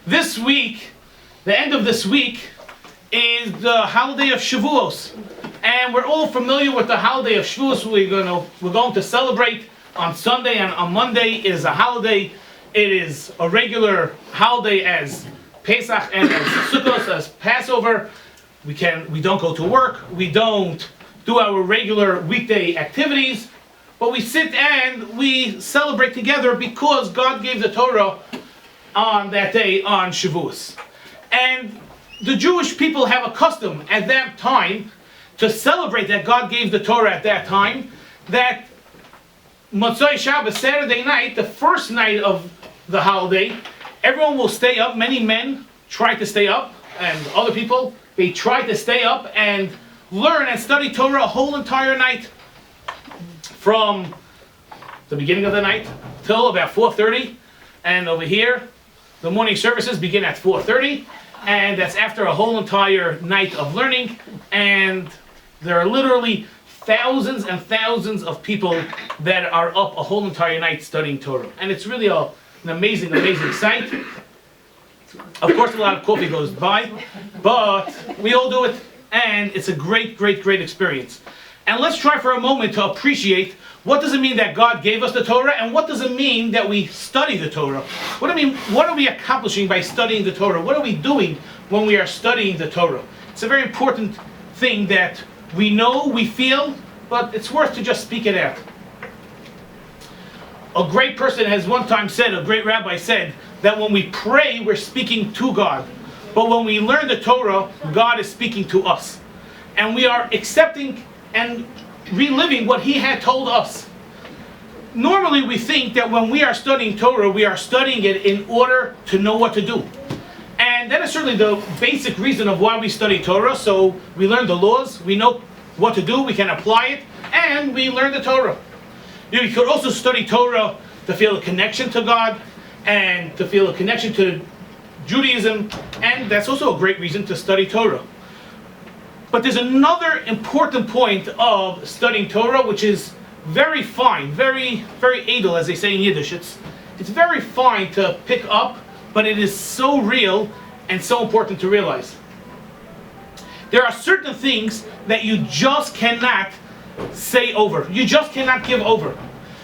This week, the end of this week, is the holiday of Shavuos. And we're all familiar with the holiday of Shavuos. We're going to celebrate on Sunday, and on Monday is a holiday. It is a regular holiday as Pesach and as Sukkot, as Passover. We don't go to work. We don't do our regular weekday activities. But we sit and we celebrate together because God gave the Torah on that day, on Shavuos. And the Jewish people have a custom at that time to celebrate that God gave the Torah at that time, that Motzei Shabbos, Saturday night, the first night of the holiday, everyone will stay up. Many men try to stay up, and other people, they try to stay up and learn and study Torah a whole entire night, from the beginning of the night till about 4:30. And over here, the morning services begin at 4:30, and that's after a whole entire night of learning. And there are literally thousands and thousands of people that are up a whole entire night studying Torah. And it's really an amazing, amazing sight. Of course, a lot of coffee goes by, but we all do it, and it's a great, great, great experience. And let's try for a moment to appreciate what does it mean that God gave us the Torah, and what does it mean that we study the Torah? What are we accomplishing by studying the Torah? What are we doing when we are studying the Torah? It's a very important thing that we know, we feel, but it's worth to just speak it out. A great person has one time said, a great rabbi said, that when we pray, we're speaking to God. But when we learn the Torah, God is speaking to us. And we are accepting and reliving what He had told us. Normally we think that when we are studying Torah, we are studying it in order to know what to do. And that is certainly the basic reason of why we study Torah. So we learn the laws, we know what to do, we can apply it, and we learn the Torah. You could also study Torah to feel a connection to God, and to feel a connection to Judaism, and that's also a great reason to study Torah. But there's another important point of studying Torah, which is very fine, very, very edel, as they say in Yiddish. It's very fine to pick up, but it is so real and so important to realize. There are certain things that you just cannot say over. You just cannot give over.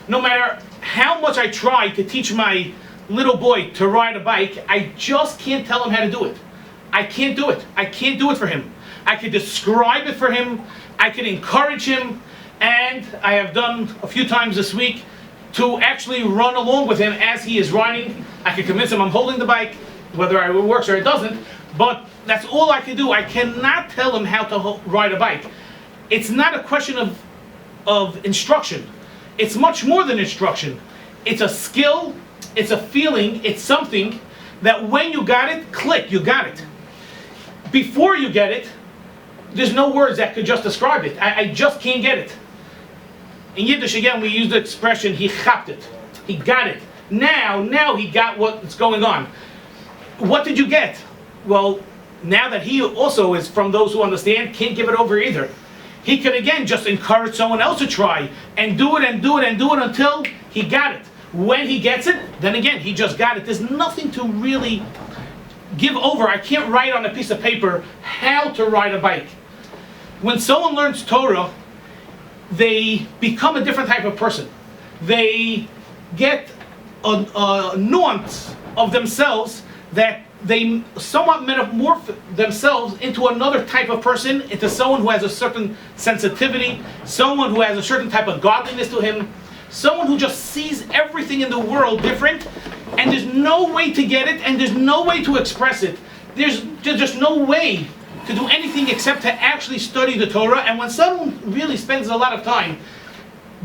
No matter how much I try to teach my little boy to ride a bike, I just can't tell him how to do it. I can't do it. I can't do it for him. I could describe it for him. I could encourage him. And I have done a few times this week to actually run along with him as he is riding. I could convince him I'm holding the bike, whether it works or it doesn't. But that's all I can do. I cannot tell him how to ride a bike. It's not a question of instruction. It's much more than instruction. It's a skill. It's a feeling. It's something that when you got it, click, you got it. Before you get it, there's no words that could just describe it. I just can't get it. In Yiddish, again, we use the expression, he chapped it. He got it. Now he got what's going on. What did you get? Well, now that he also is from those who understand, can't give it over either. He could, again, just encourage someone else to try and do it and do it and do it until he got it. When he gets it, then again, he just got it. There's nothing to really give over. I can't write on a piece of paper how to ride a bike. When someone learns Torah, they become a different type of person. They get a nuance of themselves that they somewhat metamorph themselves into another type of person, into someone who has a certain sensitivity, someone who has a certain type of godliness to him, someone who just sees everything in the world different, and there's no way to get it, and there's no way to express it. There's just no way to do anything except to actually study the Torah. And when someone really spends a lot of time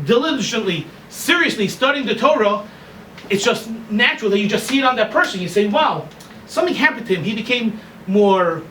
diligently, seriously studying the Torah, it's just natural that you just see it on that person. You say, wow, something happened to him. He became more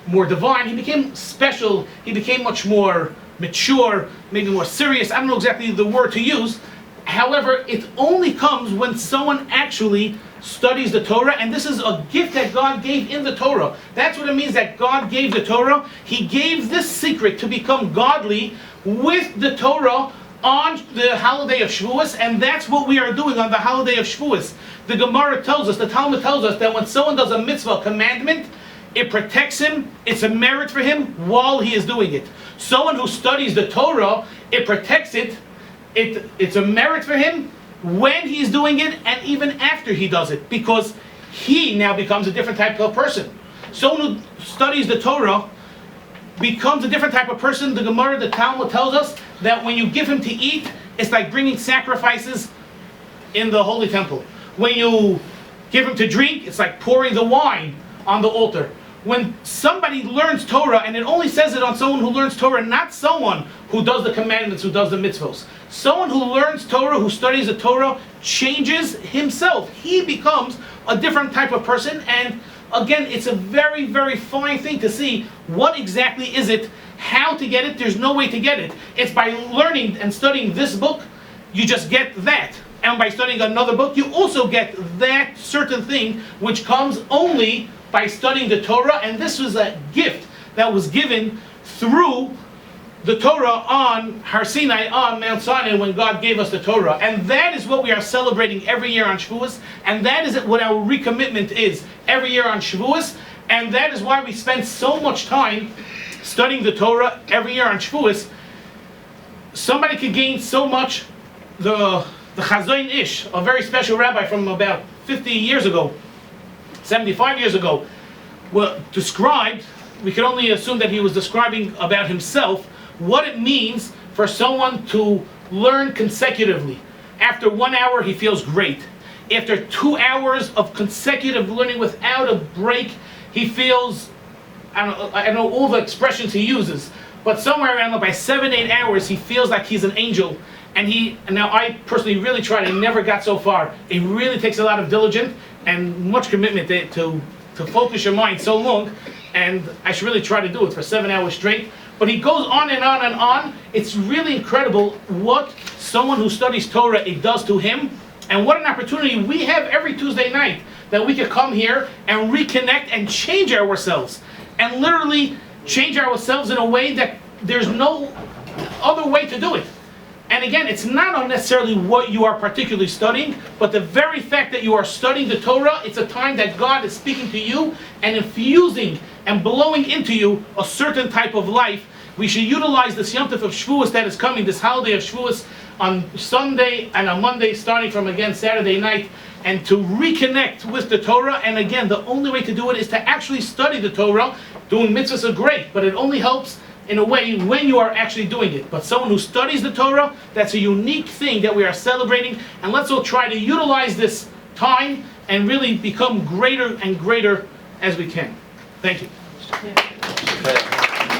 divine. He became special. He became much more mature, maybe more serious. I don't know exactly the word to use. However, it only comes when someone actually studies the Torah, and this is a gift that God gave in the Torah. That's what it means that God gave the Torah. He gave this secret to become godly with the Torah on the holiday of Shavuos, and that's what we are doing on the holiday of Shavuos. The Gemara tells us, the Talmud tells us that when someone does a mitzvah, a commandment, it protects him, it's a merit for him while he is doing it. Someone who studies the Torah, it protects it, it's a merit for him when he's doing it and even after he does it, because he now becomes a different type of person. Someone who studies the Torah becomes a different type of person. The Gemara, the Talmud tells us that when you give him to eat, it's like bringing sacrifices in the Holy Temple. When you give him to drink, it's like pouring the wine on the altar. When somebody learns Torah, and it only says it on someone who learns Torah, not someone who does the commandments, who does the mitzvos. Someone who learns Torah, who studies the Torah, changes himself. He becomes a different type of person, and again, it's a very, very fine thing to see what exactly is it, how to get it. There's no way to get it. It's by learning and studying this book, you just get that. And by studying another book, you also get that certain thing, which comes only by studying the Torah. And this was a gift that was given through the Torah on Har Sinai, on Mount Sinai, when God gave us the Torah. And that is what we are celebrating every year on Shavuos. And that is what our recommitment is every year on Shavuos. And that is why we spend so much time studying the Torah every year on Shavuos. Somebody could gain so much. The Chazon Ish, a very special rabbi from about 50 years ago, 75 years ago, described, we can only assume that he was describing about himself, what it means for someone to learn consecutively. After 1 hour, he feels great. After 2 hours of consecutive learning without a break, he feels, I don't know all the expressions he uses, but somewhere around by 7-8 hours, he feels like he's an angel. And now I personally really tried, I never got so far. It really takes a lot of diligence and much commitment to focus your mind so long, and I should really try to do it for 7 hours straight. But he goes on and on and on. It's really incredible what someone who studies Torah, it does to him, and what an opportunity we have every Tuesday night that we can come here and reconnect and change ourselves, and literally change ourselves in a way that there's no other way to do it. And again, it's not unnecessarily what you are particularly studying, but the very fact that you are studying the Torah, it's a time that God is speaking to you and infusing and blowing into you a certain type of life. We should utilize this Yom Tov of Shavuos that is coming, this holiday of Shavuos, on Sunday and on Monday, starting from again Saturday night, and to reconnect with the Torah. And again, the only way to do it is to actually study the Torah. Doing mitzvahs are great, but it only helps in a way when you are actually doing it. But someone who studies the Torah, that's a unique thing that we are celebrating. And let's all try to utilize this time and really become greater and greater as we can. Thank you. Yeah.